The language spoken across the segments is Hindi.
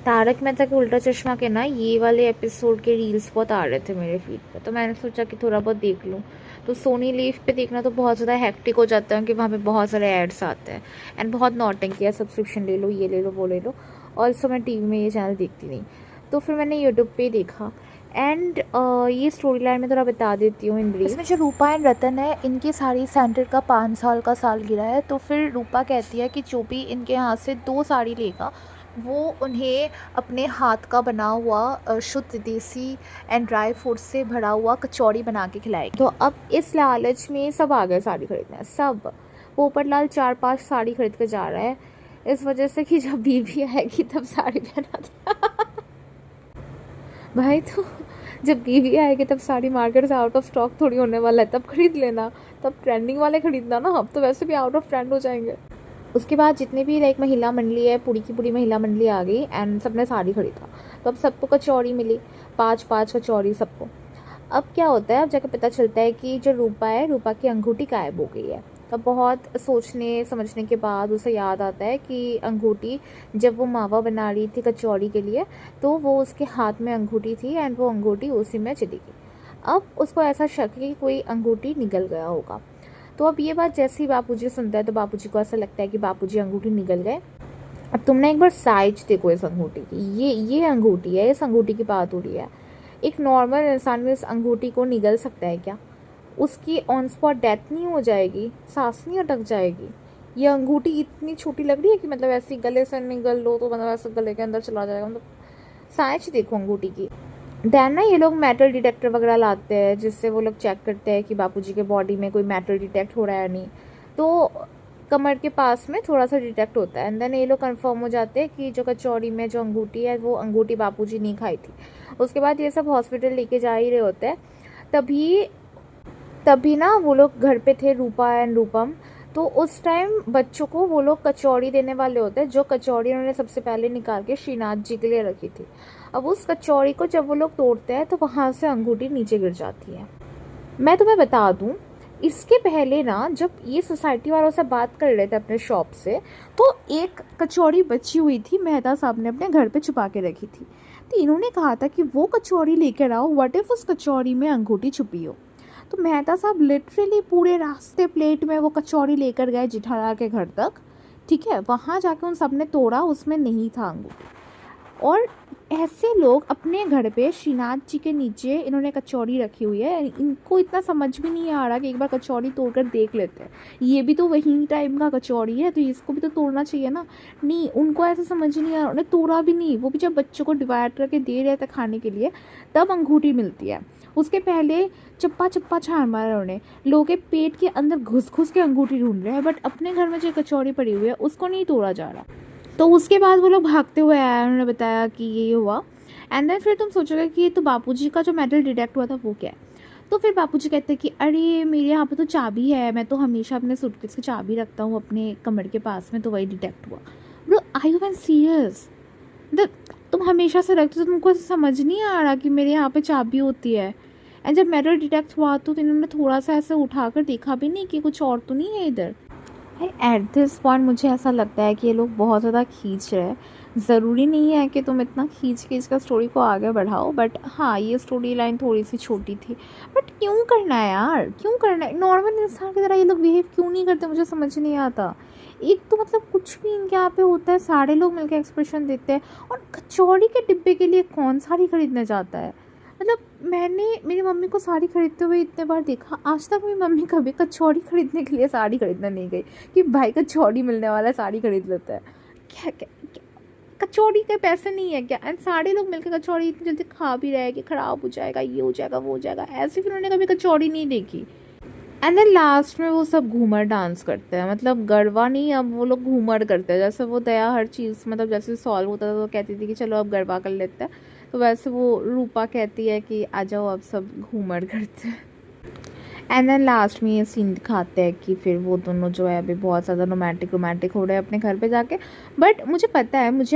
तारक मेहता के उल्टा चश्मा के ना ये वाले एपिसोड के रील्स बहुत आ रहे थे मेरे फीड पे, तो मैंने सोचा कि थोड़ा बहुत देख लूँ। तो सोनी लीव पे देखना तो बहुत ज़्यादा हेक्टिक हो जाता है कि वहाँ पे बहुत सारे एड्स आते हैं एंड बहुत नौटंकी है, सब्सक्रिप्शन ले लो, ये ले लो, वो ले लो। ऑल्सो मैं टीवी में ये चैनल देखती नहीं, तो फिर मैंने यूट्यूब पे ही देखा। एंड ये स्टोरी लाइन में थोड़ा बता देती हूँ इन ब्रीफ। इसमें जो रूपा एंड रतन है, इनकी साड़ी सेंटर का 5 साल का साल गिरा है। तो फिर रूपा कहती है कि जो भी इनके यहाँ से 2 साड़ी लेगा वो उन्हें अपने हाथ का बना हुआ शुद्ध देसी एंड ड्राई फ्रूट से भरा हुआ कचौड़ी बना के खिलाएगी। तो अब इस लालच में सब आ गए साड़ी खरीदने, सब। पोपटलाल 4-5 साड़ी खरीद के जा रहा है इस वजह से कि जब बीवी आएगी तब साड़ी पहना दे। भाई तो जब बीवी आएगी तब साड़ी मार्केट से आउट ऑफ स्टॉक थोड़ी होने वाला है, तब खरीद लेना, तब ट्रेंडिंग वाले खरीदना ना, अब तो वैसे भी आउट ऑफ ट्रेंड हो जाएंगे। उसके बाद जितनी भी लाइक महिला मंडली है, पूरी की पूरी महिला मंडली आ गई एंड सबने साड़ी खरीदा। तो अब सबको कचौड़ी मिली, 5-5 कचौड़ी सबको। अब क्या होता है, अब जाकर पता चलता है कि जो रूपा है, रूपा की अंगूठी गायब हो गई है। तो बहुत सोचने समझने के बाद उसे याद आता है कि अंगूठी, जब वो मावा बना रही थी कचौड़ी के लिए, तो वो उसके हाथ में अंगूठी थी एंड वो अंगूठी उसी में चली गई। अब उसको ऐसा शक है कि कोई अंगूठी निगल गया होगा। तो अब ये बात जैसे ही बापूजी सुनता है तो बापूजी को ऐसा लगता है कि बापूजी अंगूठी निगल गए। अब तुमने एक बार साइज देखो इस अंगूठी की, ये अंगूठी है, इस अंगूठी की बात हो रही है। एक नॉर्मल इंसान में इस अंगूठी को निगल सकता है क्या? उसकी ऑन स्पॉट डेथ नहीं हो जाएगी? सांस नहीं अटक जाएगी? ये अंगूठी इतनी छोटी लग रही है कि मतलब ऐसी गले से निगल लो तो मतलब ऐसे गले के अंदर चला जाएगा। मतलब साइज देखो अंगूठी की। देन ना ये लोग मेटल डिटेक्टर वगैरह लाते हैं जिससे वो लोग चेक करते हैं कि बापूजी के बॉडी में कोई मेटल डिटेक्ट हो रहा है या नहीं। तो कमर के पास में थोड़ा सा डिटेक्ट होता है एंड देन ये लोग कंफर्म हो जाते हैं कि जो कचौड़ी में जो अंगूठी है वो अंगूठी बापूजी नहीं खाई थी। उसके बाद ये सब हॉस्पिटल लेके जा ही रहे होते हैं। तभी तभी ना वो लोग घर पे थे, रूपा एंड रूपम। तो उस टाइम बच्चों को वो लोग कचौड़ी देने वाले होते हैं, जो कचौड़ी उन्होंने सबसे पहले निकाल के श्रीनाथ जी के लिए रखी थी। अब उस कचौड़ी को जब वो लोग तोड़ते हैं तो वहाँ से अंगूठी नीचे गिर जाती है। मैं तुम्हें बता दूं, इसके पहले ना जब ये सोसाइटी वालों से बात कर रहे थे अपने शॉप से, तो एक कचौड़ी बची हुई थी, मेहता साहब ने अपने घर पे छुपा के रखी थी। तो इन्होंने कहा था कि वो कचौड़ी लेकर आओ, व्हाट इफ उस कचौड़ी में अंगूठी छुपी हो। तो मेहता साहब लिटरली पूरे रास्ते प्लेट में वो कचौड़ी लेकर गए जेठालाल के घर तक। ठीक है, वहाँ जाके उन सब ने तोड़ा, उसमें नहीं था अंगूठी। और ऐसे लोग अपने घर पे श्रीनाथ जी के नीचे इन्होंने कचौड़ी रखी हुई है, इनको इतना समझ भी नहीं आ रहा कि एक बार कचौड़ी तोड़कर देख लेते हैं, ये भी तो वही टाइम का कचौड़ी है तो इसको भी तो तोड़ना चाहिए ना। नहीं, उनको ऐसा समझ नहीं आ रहा, उन्हें तोड़ा भी नहीं। वो भी जब बच्चों को डिवाइड करके दे रहे थे खाने के लिए तब अंगूठी मिलती है। उसके पहले चप्पा चप्पा छान मारा उन्हें, लोगों के पेट के अंदर घुस घुस के अंगूठी ढूंढ रहे हैं, बट अपने घर में जो कचौड़ी पड़ी हुई है उसको नहीं तोड़ा जा रहा। तो उसके बाद वो लोग भागते हुए आए, उन्होंने बताया कि ये हुआ। एंड देन फिर तुम सोचोगे कि ये तो बापूजी का जो मेटल डिटेक्ट हुआ था वो क्या है। तो फिर बापूजी कहते हैं कि अरे मेरे यहाँ पे तो चाबी है, मैं तो हमेशा अपने सूटकेस की चाबी रखता हूँ अपने कमर के पास में, तो वही डिटेक्ट हुआ। Bro, are you an serious? तुम हमेशा से रखते हो, तुमको ऐसा समझ नहीं आ रहा कि मेरे यहाँ पे चाबी होती है? एंड जब मेटल डिटेक्ट हुआ तो इन्होंने थोड़ा सा ऐसे उठाकर देखा भी नहीं कि कुछ और तो नहीं है इधर। एट दिस पॉइंट मुझे ऐसा लगता है कि ये लोग बहुत ज़्यादा खींच रहे हैं। ज़रूरी नहीं है कि तुम इतना खींच खींच कर स्टोरी को आगे बढ़ाओ, बट हाँ, ये स्टोरी लाइन थोड़ी सी छोटी थी। बट क्यों करना है यार, क्यों करना है? नॉर्मल इंसान की तरह ये लोग बिहेव क्यों नहीं करते, मुझे समझ नहीं आता। एक तो मतलब कुछ भी इनके यहाँ पे होता है सारे लोग मिलकर एक्सप्रेशन देते हैं, और कचौड़ी के डिब्बे के लिए कौन साड़ी खरीदने जाता है? मतलब मैंने मेरी मम्मी को साड़ी खरीदते हुए इतने बार देखा, आज तक मेरी मम्मी कभी कचौड़ी खरीदने के लिए साड़ी खरीदने नहीं गई कि भाई कचौड़ी मिलने वाला है साड़ी खरीद लेता है। क्या क्या, क्या कचौड़ी के पैसे नहीं है क्या? एंड सारे लोग मिलकर कचौड़ी इतनी जल्दी खा भी रहे हैं कि ख़राब हो जाएगा, ये हो जाएगा, वो हो जाएगा, ऐसे फिर उन्होंने कभी कचौड़ी नहीं देखी। एंड देन लास्ट में वो सब घूमर डांस करते हैं, मतलब गरबा नहीं, अब वो लोग घूमर करते हैं। जैसे वो दया हर चीज़ मतलब जैसे सॉल्व होता था तो कहती थी कि चलो अब गरबा कर लेते हैं, तो वैसे वो रूपा कहती है कि आ जाओ अब सब घूमर करते हैं। एंड देन लास्ट में ये सीन दिखाते हैं कि फिर वो दोनों जो है अभी बहुत ज़्यादा रोमांटिक रोमांटिक हो रहे हैं अपने घर पे जाके। बट मुझे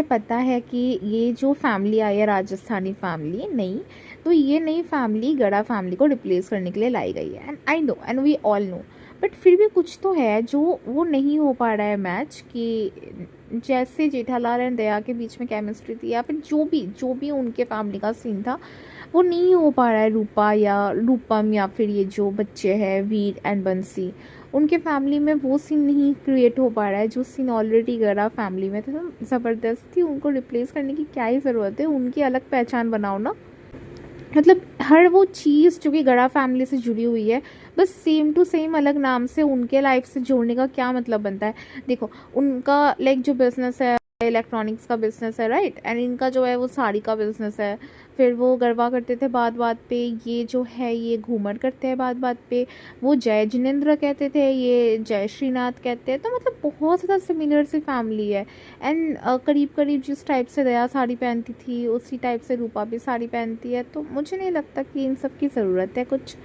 पता है कि ये जो फैमिली आई है राजस्थानी फैमिली नहीं, तो ये नई फैमिली गड़ा फैमिली को रिप्लेस करने के लिए लाई गई है। And I know and we all know, but फिर भी कुछ तो है जो वो नहीं हो पा रहा है मैच, कि जैसे जेठालाल एंड दया के बीच में केमिस्ट्री थी, या फिर जो भी उनके फैमिली का सीन था, वो नहीं हो पा रहा है रूपा या रूपम या फिर ये जो बच्चे हैं वीर एंड बंसी, उनके फैमिली में वो सीन नहीं क्रिएट हो पा रहा है जो सीन ऑलरेडी गरा फैमिली में था। तो ज़बरदस्ती उनको रिप्लेस करने की क्या ही ज़रूरत है, उनकी अलग पहचान बनाओ ना। मतलब हर वो चीज़ जो कि गड़ा फैमिली से जुड़ी हुई है, बस सेम टू सेम अलग नाम से उनके लाइफ से जोड़ने का क्या मतलब बनता है। देखो, उनका लाइक जो बिजनेस है इलेक्ट्रॉनिक्स का बिजनेस है, राइट, एंड इनका जो है वो साड़ी का बिजनेस है। फिर वो गरबा करते थे बात बात पे, ये जो है ये घूमर करते हैं बात बात पे। वो जय जिनेंद्र कहते थे, ये जय श्रीनाथ कहते हैं। तो मतलब बहुत ज़्यादा सिमिलर सी फैमिली है। एंड करीब करीब जिस टाइप से दया साड़ी पहनती थी उसी टाइप से रूपा भी साड़ी पहनती है। तो मुझे नहीं लगता कि इन सब की ज़रूरत है कुछ।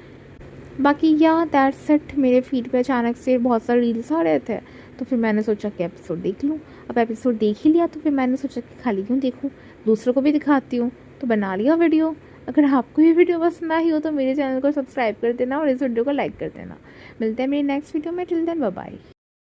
बाकी या दैट्स इट, मेरे फीड पे अचानक से बहुत सारे रील्स आ रहे थे, तो फिर मैंने सोचा कि एपिसोड देख लूँ। अब एपिसोड देख ही लिया तो फिर मैंने सोचा कि खाली क्यों देखूँ, दूसरों को भी दिखाती हूँ। तो बना लिया वीडियो। अगर आपको ये वीडियो पसंद आई हो तो मेरे चैनल को सब्सक्राइब कर देना और इस वीडियो को लाइक कर देना। मिलते हैं मेरी नेक्स्ट वीडियो में, टिल देन बाय बाय।